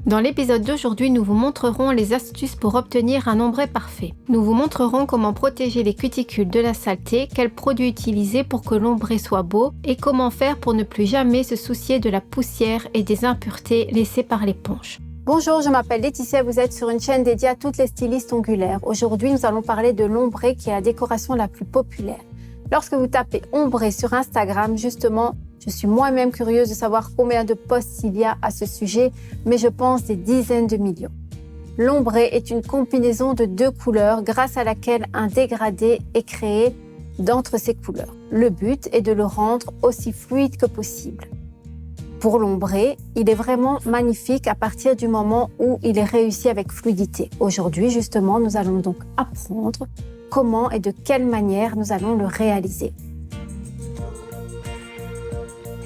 Dans l'épisode d'aujourd'hui, nous vous montrerons les astuces pour obtenir un ombré parfait. Nous vous montrerons comment protéger les cuticules de la saleté, quels produits utiliser pour que l'ombré soit beau et comment faire pour ne plus jamais se soucier de la poussière et des impuretés laissées par l'éponge. Bonjour, je m'appelle Laetitia, vous êtes sur une chaîne dédiée à toutes les stylistes ongulaires. Aujourd'hui, nous allons parler de l'ombré qui est la décoration la plus populaire. Lorsque vous tapez ombré sur Instagram, justement, je suis moi-même curieuse de savoir combien de posts il y a à ce sujet, mais je pense des dizaines de millions. L'ombré est une combinaison de deux couleurs grâce à laquelle un dégradé est créé d'entre ces couleurs. Le but est de le rendre aussi fluide que possible. Pour l'ombré, il est vraiment magnifique à partir du moment où il est réussi avec fluidité. Aujourd'hui, justement, nous allons donc apprendre comment et de quelle manière nous allons le réaliser.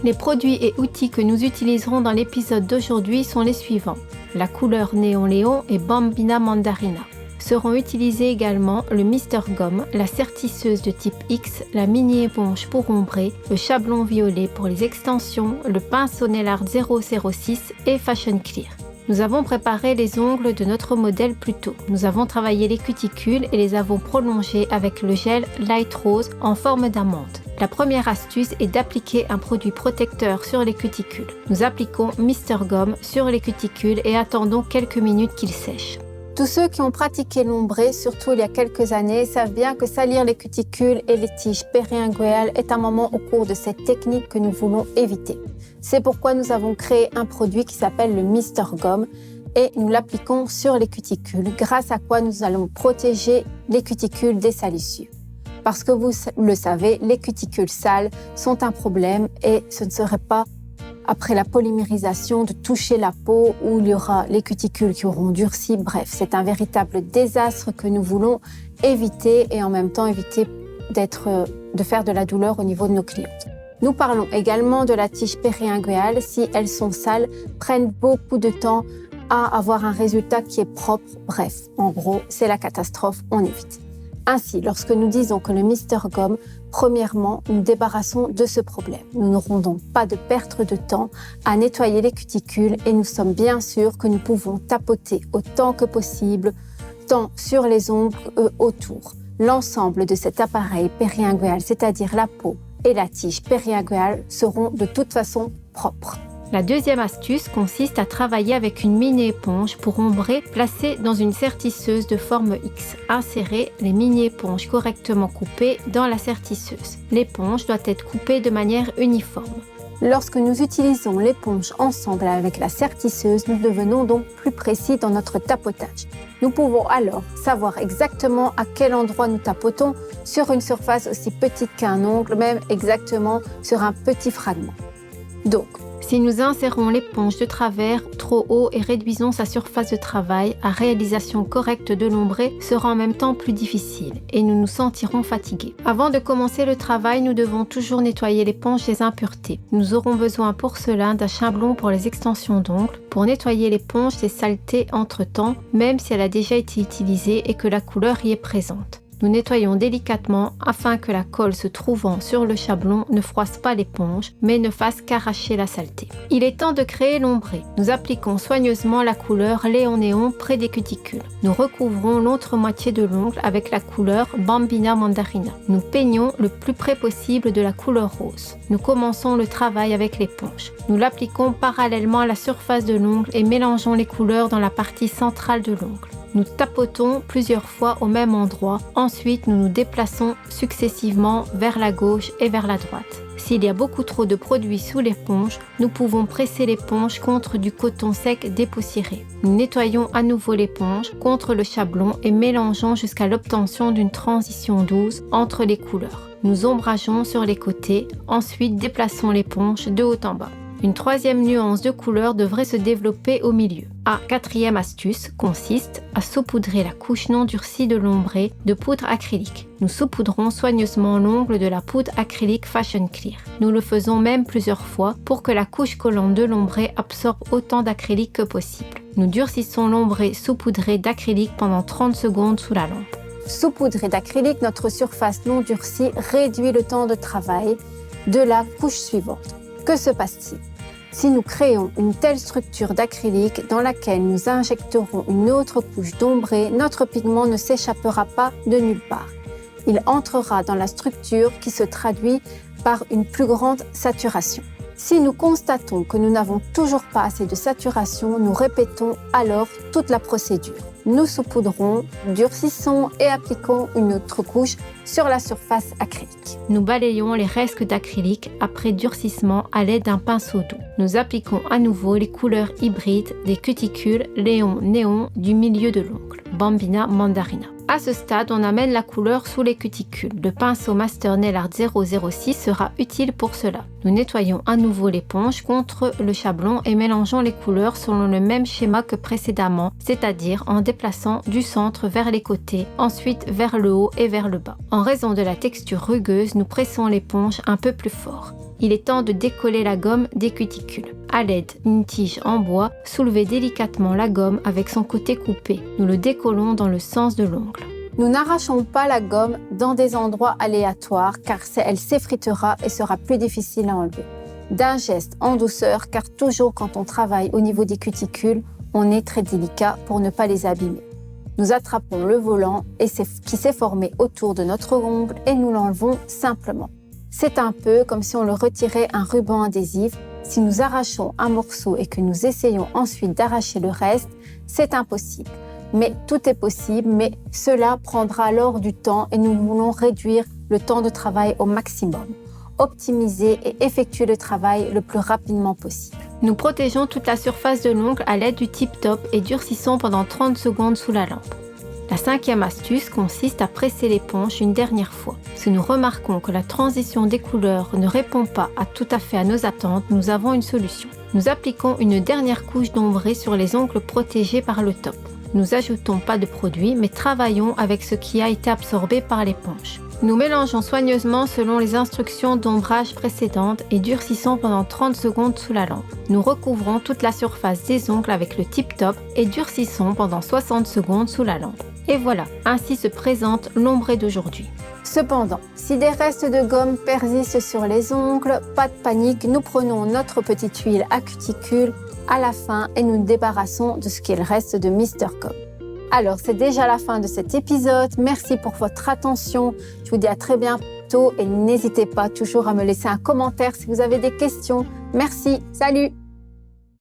Les produits et outils que nous utiliserons dans l'épisode d'aujourd'hui sont les suivants. La couleur Néon Léon et Bambina Mandarina. Seront utilisés également le Mister Gum, la sertisseuse de type X, la mini éponge pour ombrer, le chablon violet pour les extensions, le pinceau Nail Art 006 et Fashion Clear. Nous avons préparé les ongles de notre modèle plus tôt. Nous avons travaillé les cuticules et les avons prolongés avec le gel Light Rose en forme d'amande. La première astuce est d'appliquer un produit protecteur sur les cuticules. Nous appliquons Mister Gum sur les cuticules et attendons quelques minutes qu'il sèche. Tous ceux qui ont pratiqué l'ombré, surtout il y a quelques années, savent bien que salir les cuticules et les tiges périinguéales est un moment au cours de cette technique que nous voulons éviter. C'est pourquoi nous avons créé un produit qui s'appelle le Mister Gum et nous l'appliquons sur les cuticules, grâce à quoi nous allons protéger les cuticules des salissures. Parce que vous le savez, les cuticules sales sont un problème et ce ne serait pas après la polymérisation de toucher la peau où il y aura les cuticules qui auront durci. Bref, c'est un véritable désastre que nous voulons éviter et en même temps éviter de faire de la douleur au niveau de nos clientes. Nous parlons également de la tige périinguéale. Si elles sont sales, prennent beaucoup de temps à avoir un résultat qui est propre. Bref, en gros, c'est la catastrophe, on évite. Ainsi, lorsque nous disons que le Mister Gum, premièrement, nous débarrassons de ce problème. Nous n'aurons donc pas de perte de temps à nettoyer les cuticules et nous sommes bien sûrs que nous pouvons tapoter autant que possible, tant sur les ongles que autour. L'ensemble de cet appareil périinguéal, c'est-à-dire la peau et la tige périinguéale, seront de toute façon propres. La deuxième astuce consiste à travailler avec une mini-éponge pour ombrer placée dans une sertisseuse de forme X. Insérez les mini-éponges correctement coupées dans la sertisseuse. L'éponge doit être coupée de manière uniforme. Lorsque nous utilisons l'éponge ensemble avec la sertisseuse, nous devenons donc plus précis dans notre tapotage. Nous pouvons alors savoir exactement à quel endroit nous tapotons sur une surface aussi petite qu'un ongle, même exactement sur un petit fragment. Donc, si nous insérons l'éponge de travers trop haut et réduisons sa surface de travail, la réalisation correcte de l'ombré sera en même temps plus difficile et nous nous sentirons fatigués. Avant de commencer le travail, nous devons toujours nettoyer l'éponge des impuretés. Nous aurons besoin pour cela d'un chablon pour les extensions d'ongles, pour nettoyer l'éponge des saletés entre-temps, même si elle a déjà été utilisée et que la couleur y est présente. Nous nettoyons délicatement afin que la colle se trouvant sur le chablon ne froisse pas l'éponge, mais ne fasse qu'arracher la saleté. Il est temps de créer l'ombré. Nous appliquons soigneusement la couleur Léon Néon près des cuticules. Nous recouvrons l'autre moitié de l'ongle avec la couleur Bambina Mandarina. Nous peignons le plus près possible de la couleur rose. Nous commençons le travail avec l'éponge. Nous l'appliquons parallèlement à la surface de l'ongle et mélangeons les couleurs dans la partie centrale de l'ongle. Nous tapotons plusieurs fois au même endroit. Ensuite, nous nous déplaçons successivement vers la gauche et vers la droite. S'il y a beaucoup trop de produits sous l'éponge, nous pouvons presser l'éponge contre du coton sec dépoussiéré. Nous nettoyons à nouveau l'éponge contre le chablon et mélangeons jusqu'à l'obtention d'une transition douce entre les couleurs. Nous ombrageons sur les côtés, ensuite déplaçons l'éponge de haut en bas. Une troisième nuance de couleur devrait se développer au milieu. La quatrième astuce consiste à saupoudrer la couche non durcie de l'ombré de poudre acrylique. Nous saupoudrons soigneusement l'ongle de la poudre acrylique Fashion Clear. Nous le faisons même plusieurs fois pour que la couche collante de l'ombré absorbe autant d'acrylique que possible. Nous durcissons l'ombré saupoudré d'acrylique pendant 30 secondes sous la lampe. Saupoudré d'acrylique, notre surface non durcie réduit le temps de travail de la couche suivante. Que se passe-t-il ? Si nous créons une telle structure d'acrylique dans laquelle nous injecterons une autre couche d'ombré, notre pigment ne s'échappera pas de nulle part. Il entrera dans la structure qui se traduit par une plus grande saturation. Si nous constatons que nous n'avons toujours pas assez de saturation, nous répétons alors toute la procédure. Nous saupoudrons, durcissons et appliquons une autre couche sur la surface acrylique. Nous balayons les restes d'acrylique après durcissement à l'aide d'un pinceau doux. Nous appliquons à nouveau les couleurs hybrides des cuticules Léon Néon du milieu de l'ongle, Bambina Mandarina. À ce stade, on amène la couleur sous les cuticules. Le pinceau Master Nail Art 006 sera utile pour cela. Nous nettoyons à nouveau l'éponge contre le chablon et mélangeons les couleurs selon le même schéma que précédemment, c'est-à-dire en déplaçant du centre vers les côtés, ensuite vers le haut et vers le bas. En raison de la texture rugueuse, nous pressons l'éponge un peu plus fort. Il est temps de décoller la gomme des cuticules. À l'aide d'une tige en bois, soulevez délicatement la gomme avec son côté coupé. Nous le décollons dans le sens de l'ongle. Nous n'arrachons pas la gomme dans des endroits aléatoires car elle s'effritera et sera plus difficile à enlever. D'un geste en douceur car toujours quand on travaille au niveau des cuticules, on est très délicat pour ne pas les abîmer. Nous attrapons le volant qui s'est formé autour de notre ongle et nous l'enlevons simplement. C'est un peu comme si on le retirait un ruban adhésif. Si nous arrachons un morceau et que nous essayons ensuite d'arracher le reste, c'est impossible. Mais tout est possible, mais cela prendra alors du temps et nous voulons réduire le temps de travail au maximum. Optimiser et effectuer le travail le plus rapidement possible. Nous protégeons toute la surface de l'ongle à l'aide du tip top et durcissons pendant 30 secondes sous la lampe. La cinquième astuce consiste à presser l'éponge une dernière fois. Si nous remarquons que la transition des couleurs ne répond pas tout à fait à nos attentes, nous avons une solution. Nous appliquons une dernière couche d'ombré sur les ongles protégés par le top. Nous ajoutons pas de produit, mais travaillons avec ce qui a été absorbé par l'éponge. Nous mélangeons soigneusement selon les instructions d'ombrage précédentes et durcissons pendant 30 secondes sous la lampe. Nous recouvrons toute la surface des ongles avec le tip top et durcissons pendant 60 secondes sous la lampe. Et voilà, ainsi se présente l'ombré d'aujourd'hui. Cependant, si des restes de gomme persistent sur les ongles, pas de panique, nous prenons notre petite huile à cuticule à la fin et nous nous débarrassons de ce qu'il reste de Mr. Gomme. Alors, c'est déjà la fin de cet épisode. Merci pour votre attention. Je vous dis à très bientôt et n'hésitez pas toujours à me laisser un commentaire si vous avez des questions. Merci, salut!